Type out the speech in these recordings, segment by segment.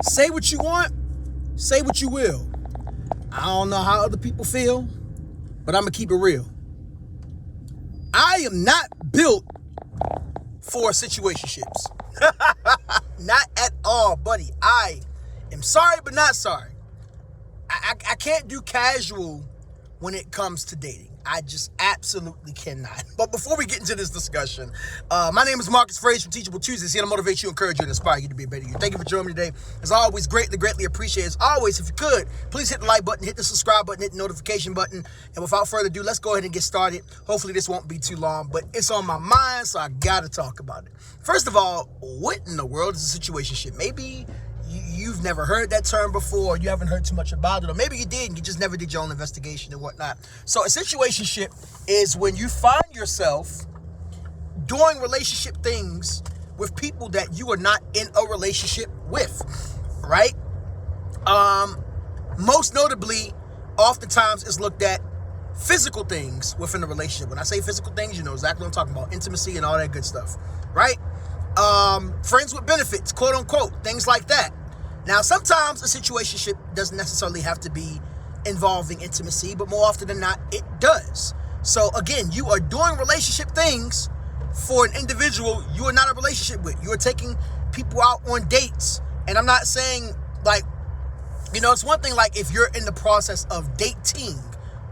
Say what you want, say what you will. I don't know how other people feel, but I'm going to keep it real. I am not built for situationships. Not at all, buddy. I am sorry, but not sorry. I can't do casual when it comes to dating. I just absolutely cannot. But before we get into this discussion, my name is Marcus Frazier from Teachable Tuesdays, here to motivate you, encourage you, and inspire you to be a better you. Thank you for joining me today. As always, greatly appreciate it. As always, if you could, please hit the like button, hit the subscribe button, hit the notification button. And without further ado, let's go ahead and get started. Hopefully this won't be too long, but it's on my mind, so I gotta talk about it. First of all, what in the world is a situationship? Maybe you've never heard that term before, you haven't heard too much about it, or maybe you did and you just never did your own investigation and whatnot. So a situationship is when you find yourself doing relationship things with people that you are not in a relationship with, right? Most notably, oftentimes it's looked at physical things within a relationship. When I say physical things, you know exactly what I'm talking about, intimacy and all that good stuff, right? Friends with benefits, quote unquote, things like that. Now, sometimes a situationship doesn't necessarily have to be involving intimacy, but more often than not, it does. So again, you are doing relationship things for an individual you are not in a relationship with. You are taking people out on dates. And I'm not saying like, you know, it's one thing like if you're in the process of dating,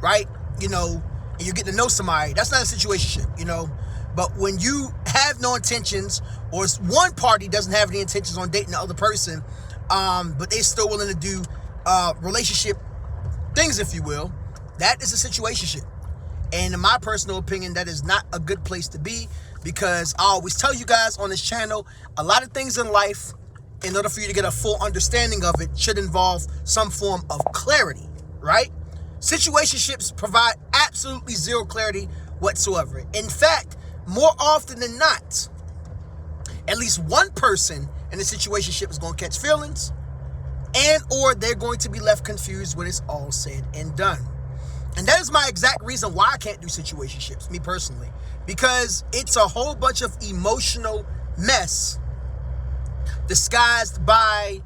right? You know, and you get to know somebody, that's not a situationship, you know. But when you have no intentions, or one party doesn't have any intentions on dating the other person, but they're still willing to do relationship things, if you will, that is a situationship. And in my personal opinion, that is not a good place to be, because I always tell you guys on this channel, a lot of things in life, in order for you to get a full understanding of it, should involve some form of clarity, right? Situationships provide absolutely zero clarity whatsoever. In fact, more often than not, at least one person in a situationship is going to catch feelings, and or they're going to be left confused when it's all said and done. And that is my exact reason why I can't do situationships, me personally, because it's a whole bunch of emotional mess disguised by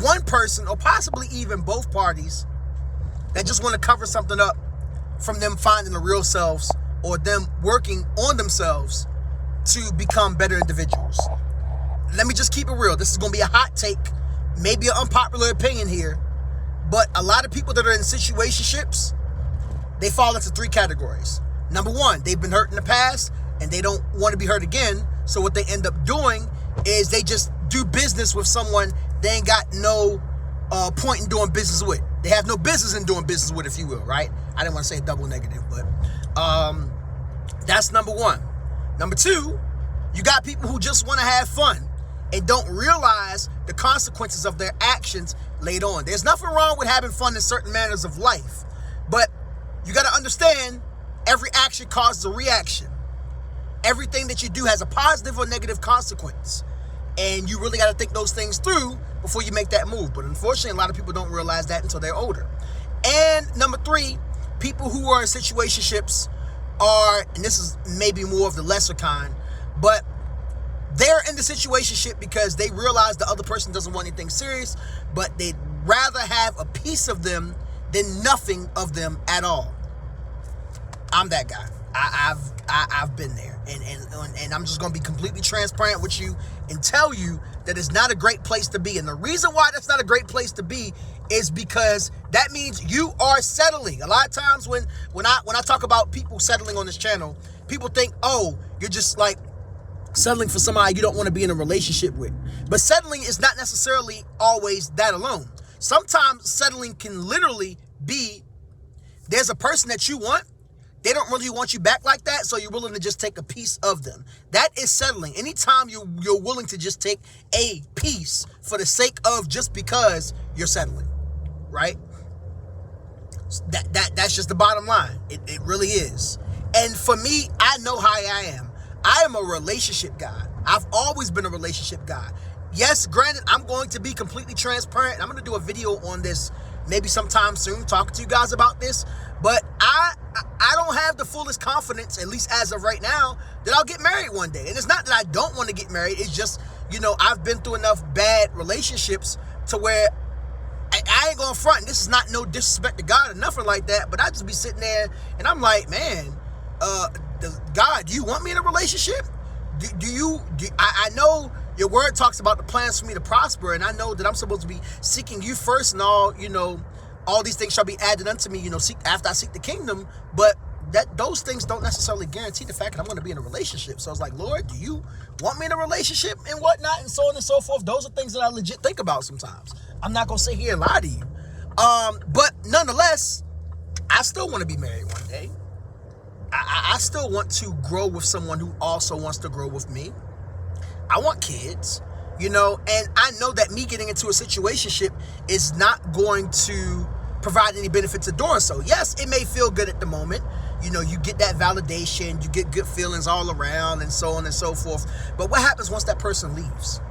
one person or possibly even both parties that just want to cover something up from them finding the real selves, or them working on themselves to become better individuals. Let me just keep it real. This is going to be a hot take, maybe an unpopular opinion here, but a lot of people that are in situationships, they fall into three categories. Number one, they've been hurt in the past and they don't want to be hurt again. So what they end up doing is they just do business with someone they ain't got no point in doing business with. They have no business in doing business with, if you will, right? I didn't want to say a double negative, but that's number one. Number two, you got people who just want to have fun and don't realize the consequences of their actions later on. There's nothing wrong with having fun in certain manners of life, but you got to understand every action causes a reaction. Everything that you do has a positive or negative consequence, and you really got to think those things through before you make that move. But unfortunately, a lot of people don't realize that until they're older. And number three, people who are in situationships are, and this is maybe more of the lesser kind, but they're in the situationship because they realize the other person doesn't want anything serious, but they'd rather have a piece of them than nothing of them at all. I'm that guy. I've been there, and I'm just going to be completely transparent with you and tell you that it's not a great place to be. And the reason why that's not a great place to be is because that means you are settling. A lot of times when I talk about people settling on this channel, people think, oh, you're just like settling for somebody you don't want to be in a relationship with. But settling is not necessarily always that alone. Sometimes settling can literally be, there's a person that you want, they don't really want you back like that, so you're willing to just take a piece of them. That is settling. Anytime you're willing to just take a piece for the sake of just because you're settling, right? That's just the bottom line. It really is. And for me, I know how I am. I am a relationship guy. I've always been a relationship guy. Yes, granted, I'm going to be completely transparent. I'm going to do a video on this maybe sometime soon, talking to you guys about this. But I don't have the fullest confidence, at least as of right now, that I'll get married one day. And it's not that I don't want to get married. It's just I've been through enough bad relationships to where I ain't gonna front. This is not no disrespect to God or nothing like that, but I just be sitting there and I'm like, man, God, do you want me in a relationship? I know your word talks about the plans for me to prosper, and I know that I'm supposed to be seeking you first, and all these things shall be added unto me, after I seek the kingdom. But those things don't necessarily guarantee the fact that I'm going to be in a relationship. So I was like, Lord, do you want me in a relationship and whatnot, and so on and so forth? Those are things that I legit think about sometimes. I'm not going to sit here and lie to you. But nonetheless, I still want to be married one day. I still want to grow with someone who also wants to grow with me. I want kids, and I know that me getting into a situationship is not going to provide any benefit to doing so. Yes, it may feel good at the moment. You get that validation, you get good feelings all around, and so on and so forth. But what happens once that person leaves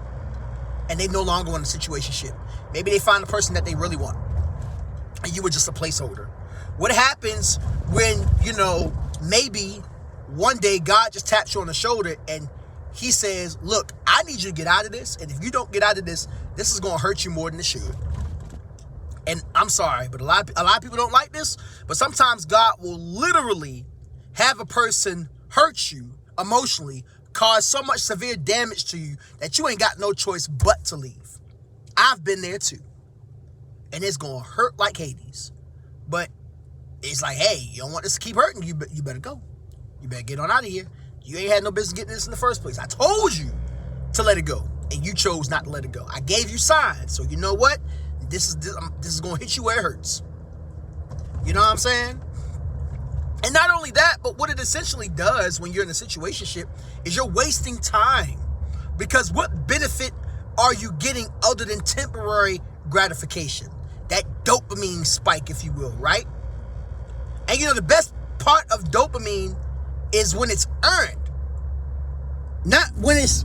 and they no longer want a situationship? Maybe they find the person that they really want, and you were just a placeholder. What happens when, maybe one day God just taps you on the shoulder and he says, look, I need you to get out of this. And if you don't get out of this, this is going to hurt you more than it should. And I'm sorry, but a lot of people don't like this. But sometimes God will literally have a person hurt you emotionally, cause so much severe damage to you that you ain't got no choice but to leave. I've been there too. And it's going to hurt like Hades. But it's like, hey, you don't want this to keep hurting you, but you better go. You better get on out of here. You ain't had no business getting this in the first place. I told you to let it go, and you chose not to let it go. I gave you signs, so you know what? This is going to hit you where it hurts. You know what I'm saying? And not only that, but what it essentially does when you're in a situationship is you're wasting time. Because what benefit are you getting other than temporary gratification? That dopamine spike, if you will, right? And the best part of dopamine is when it's earned, not when it's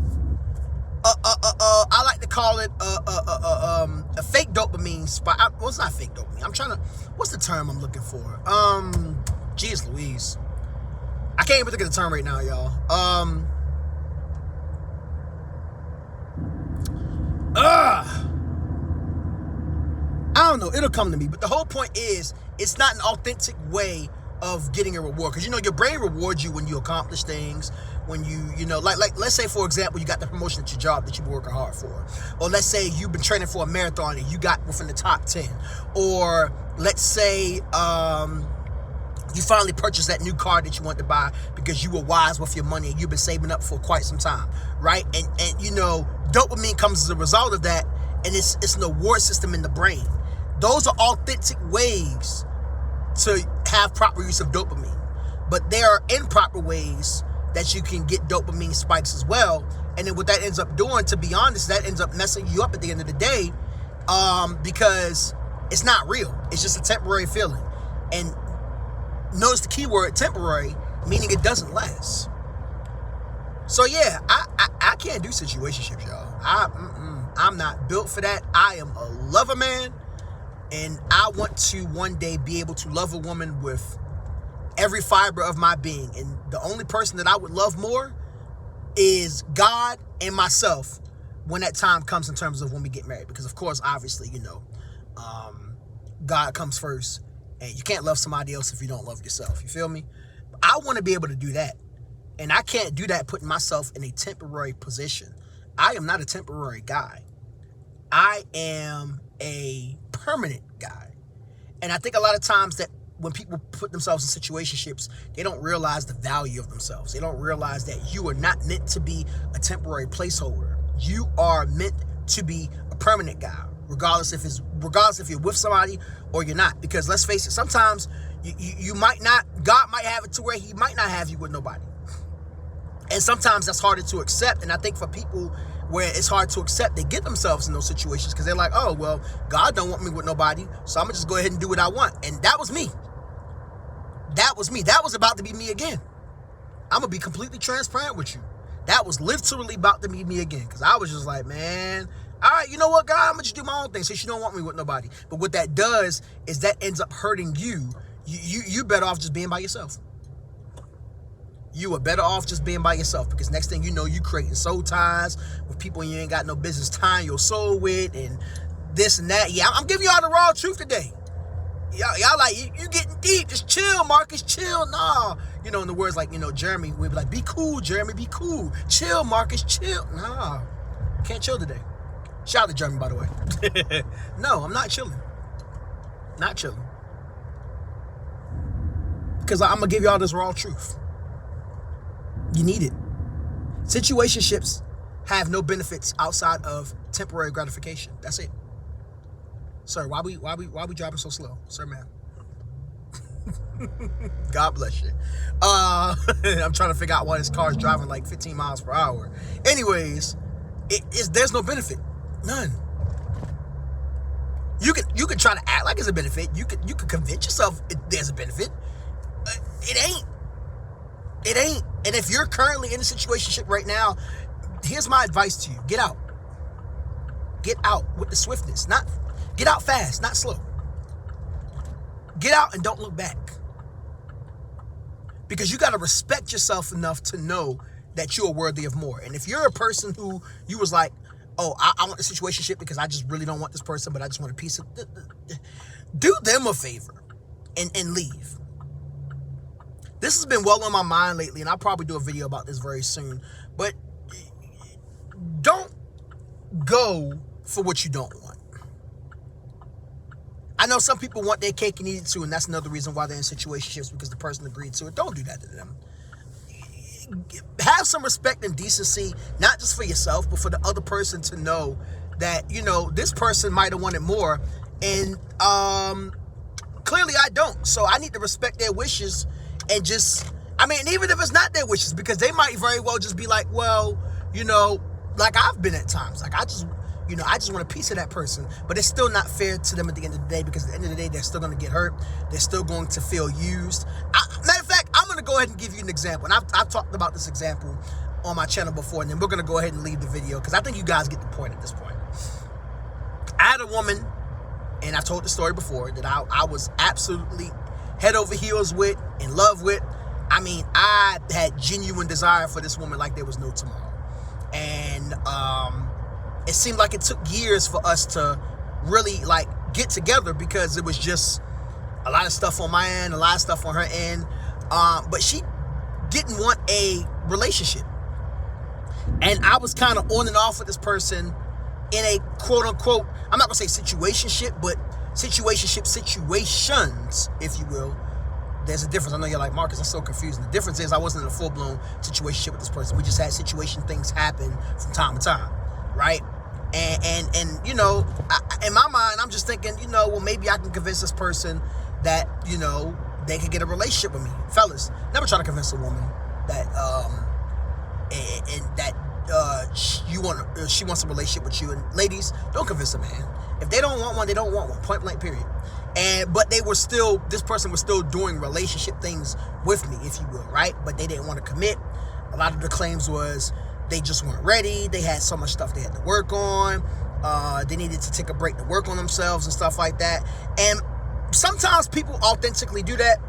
I like to call it a fake dopamine spike. Well, it's not fake dopamine. What's the term I'm looking for? Jeez Louise, I can't even think of the term right now, y'all. I don't know, it'll come to me. But the whole point is, it's not an authentic way of getting a reward, because your brain rewards you when you accomplish things, when you like let's say, for example, you got the promotion at your job that you've been working hard for, or let's say you've been training for a marathon and you got within the top 10, or let's say you finally purchased that new car that you want to buy because you were wise with your money and you've been saving up for quite some time, right? And dopamine comes as a result of that, and it's an award system in the brain. Those are authentic ways to have proper use of dopamine. But there are improper ways that you can get dopamine spikes as well. And then what that ends up doing, to be honest, that ends up messing you up at the end of the day, because it's not real. It's just a temporary feeling. And notice the key word, temporary, meaning it doesn't last. So yeah, I can't do situationships, y'all. I'm not built for that. I am a lover man. And I want to one day be able to love a woman with every fiber of my being. And the only person that I would love more is God and myself when that time comes, in terms of when we get married. Because, of course, obviously, God comes first. And you can't love somebody else if you don't love yourself. You feel me? I want to be able to do that. And I can't do that putting myself in a temporary position. I am not a temporary guy. I am a permanent guy. And I think a lot of times that when people put themselves in situationships, they don't realize the value of themselves. They don't realize that you are not meant to be a temporary placeholder. You are meant to be a permanent guy, regardless if you're with somebody or you're not. Because let's face it, sometimes you might not, God might have it to where he might not have you with nobody. And sometimes that's harder to accept. And I think for people where it's hard to accept, they get themselves in those situations because they're like, oh, well, God don't want me with nobody, so I'm going to just go ahead and do what I want. And that was me. That was me. That was about to be me again. I'm going to be completely transparent with you. That was literally about to be me again, because I was just like, man, all right, you know what, God, I'm going to just do my own thing since you don't want me with nobody. But what that does is that ends up hurting you. You better off just being by yourself. You are better off just being by yourself, because next thing you know, you creating soul ties with people you ain't got no business tying your soul with, and this and that. Yeah, I'm giving y'all the raw truth today. Y'all like, you getting deep. Just chill, Marcus, chill. Nah. In the words like, Jeremy, we'd be like, be cool, Jeremy, be cool. Chill, Marcus, chill. Nah. Can't chill today. Shout out to Jeremy, by the way. No, I'm not chilling. Not chilling. Because I'm going to give y'all this raw truth. You need it. Situationships have no benefits outside of temporary gratification. That's it. Sir, why we driving so slow? Sir, ma'am. God bless you. I'm trying to figure out why this car is driving like 15 miles per hour. Anyways, there's no benefit. None. You can try to act like it's a benefit. You could convince yourself there's a benefit. It ain't. And if you're currently in a situationship right now, here's my advice to you. Get out. Get out with the swiftness. Get out fast, not slow. Get out and don't look back. Because you got to respect yourself enough to know that you are worthy of more. And if you're a person who you was like, oh, I want a situationship because I just really don't want this person, but I just want a piece of... Do them a favor and leave. This has been well on my mind lately, and I'll probably do a video about this very soon. But don't go for what you don't want. I know some people want their cake and eat it too, and that's another reason why they're in situationships, because the person agreed to it. Don't do that to them. Have some respect and decency, not just for yourself, but for the other person to know that, this person might have wanted more, and clearly I don't. So I need to respect their wishes and even if it's not their wishes, because they might very well just be like, well, like I've been at times, like I just want a piece of that person, but it's still not fair to them at the end of the day, because at the end of the day, they're still going to get hurt. They're still going to feel used. Matter of fact, I'm going to go ahead and give you an example. And I've talked about this example on my channel before, and then we're going to go ahead and leave the video, because I think you guys get the point at this point. I had a woman, and I've told the story before, that I was absolutely head over heels with, in love with. I mean, I had genuine desire for this woman like there was no tomorrow. And it seemed like it took years for us to really get together, because it was just a lot of stuff on my end, a lot of stuff on her end. But she didn't want a relationship. And I was kind of on and off with this person in a quote unquote, I'm not gonna say situationship, but situationship situations, if you will. There's a difference. I know you're like, Marcus, that's so confusing. The difference is I wasn't in a full-blown situationship with this person. We just had situation things happen from time to time, right? And in my mind, I'm just thinking, well, maybe I can convince this person that, they could get a relationship with me. Fellas, never try to convince a woman that she wants a relationship with you. And ladies, don't convince a man. If they don't want one, they don't want one. Point blank, period. But this person was still doing relationship things with me, if you will, right? But they didn't want to commit. A lot of the claims was they just weren't ready. They had so much stuff they had to work on. They needed to take a break to work on themselves and stuff like that. And sometimes people authentically do that,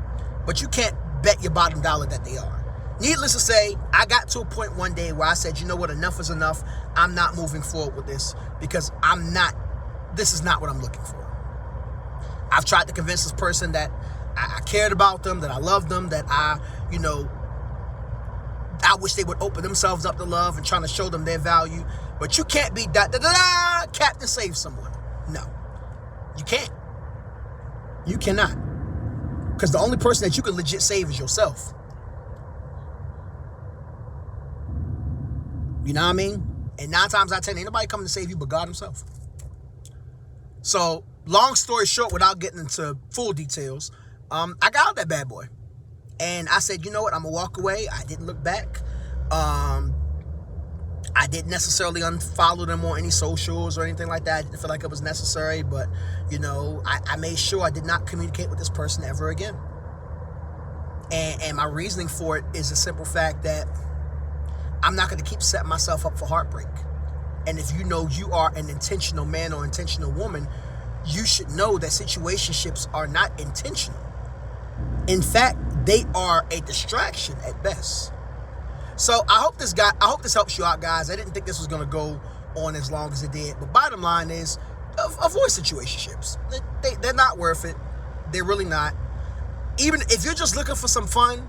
but you can't bet your bottom dollar that they are. Needless to say, I got to a point one day where I said, you know what, enough is enough. I'm not moving forward with this, because this is not what I'm looking for. I've tried to convince this person that I cared about them, that I loved them, that I wish they would open themselves up to love and trying to show them their value. But you can't be Captain Save Someone. No, you can't. You cannot. Because the only person that you can legit save is yourself. You know what I mean? And 9 times out of 10, ain't nobody coming to save you but God himself. So, long story short, without getting into full details, I got out that bad boy. And I said, you know what, I'm going to walk away. I didn't look back. I didn't necessarily unfollow them on any socials or anything like that. I didn't feel like it was necessary. But, I made sure I did not communicate with this person ever again. And my reasoning for it is a simple fact that I'm not going to keep setting myself up for heartbreak. And if you know you are an intentional man or intentional woman, you should know that situationships are not intentional. In fact, they are a distraction at best. So I hope this helps you out, guys. I didn't think this was going to go on as long as it did. But bottom line is, avoid situationships. They're not worth it. They're really not. Even if you're just looking for some fun,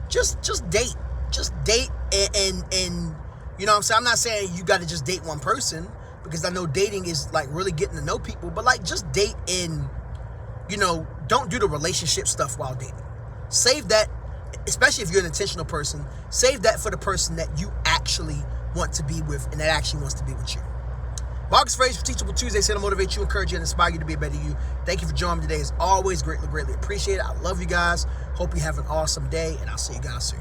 just date. Just date and you know what I'm saying? I'm not saying you got to just date one person, because I know dating is like really getting to know people. But like, just date and, don't do the relationship stuff while dating. Save that, especially if you're an intentional person, save that for the person that you actually want to be with and that actually wants to be with you. Marcus Fraser for Teachable Tuesdays, here to motivate you, encourage you, and inspire you to be a better you. Thank you for joining me today. As always, greatly, greatly appreciate it. I love you guys. Hope you have an awesome day, and I'll see you guys soon.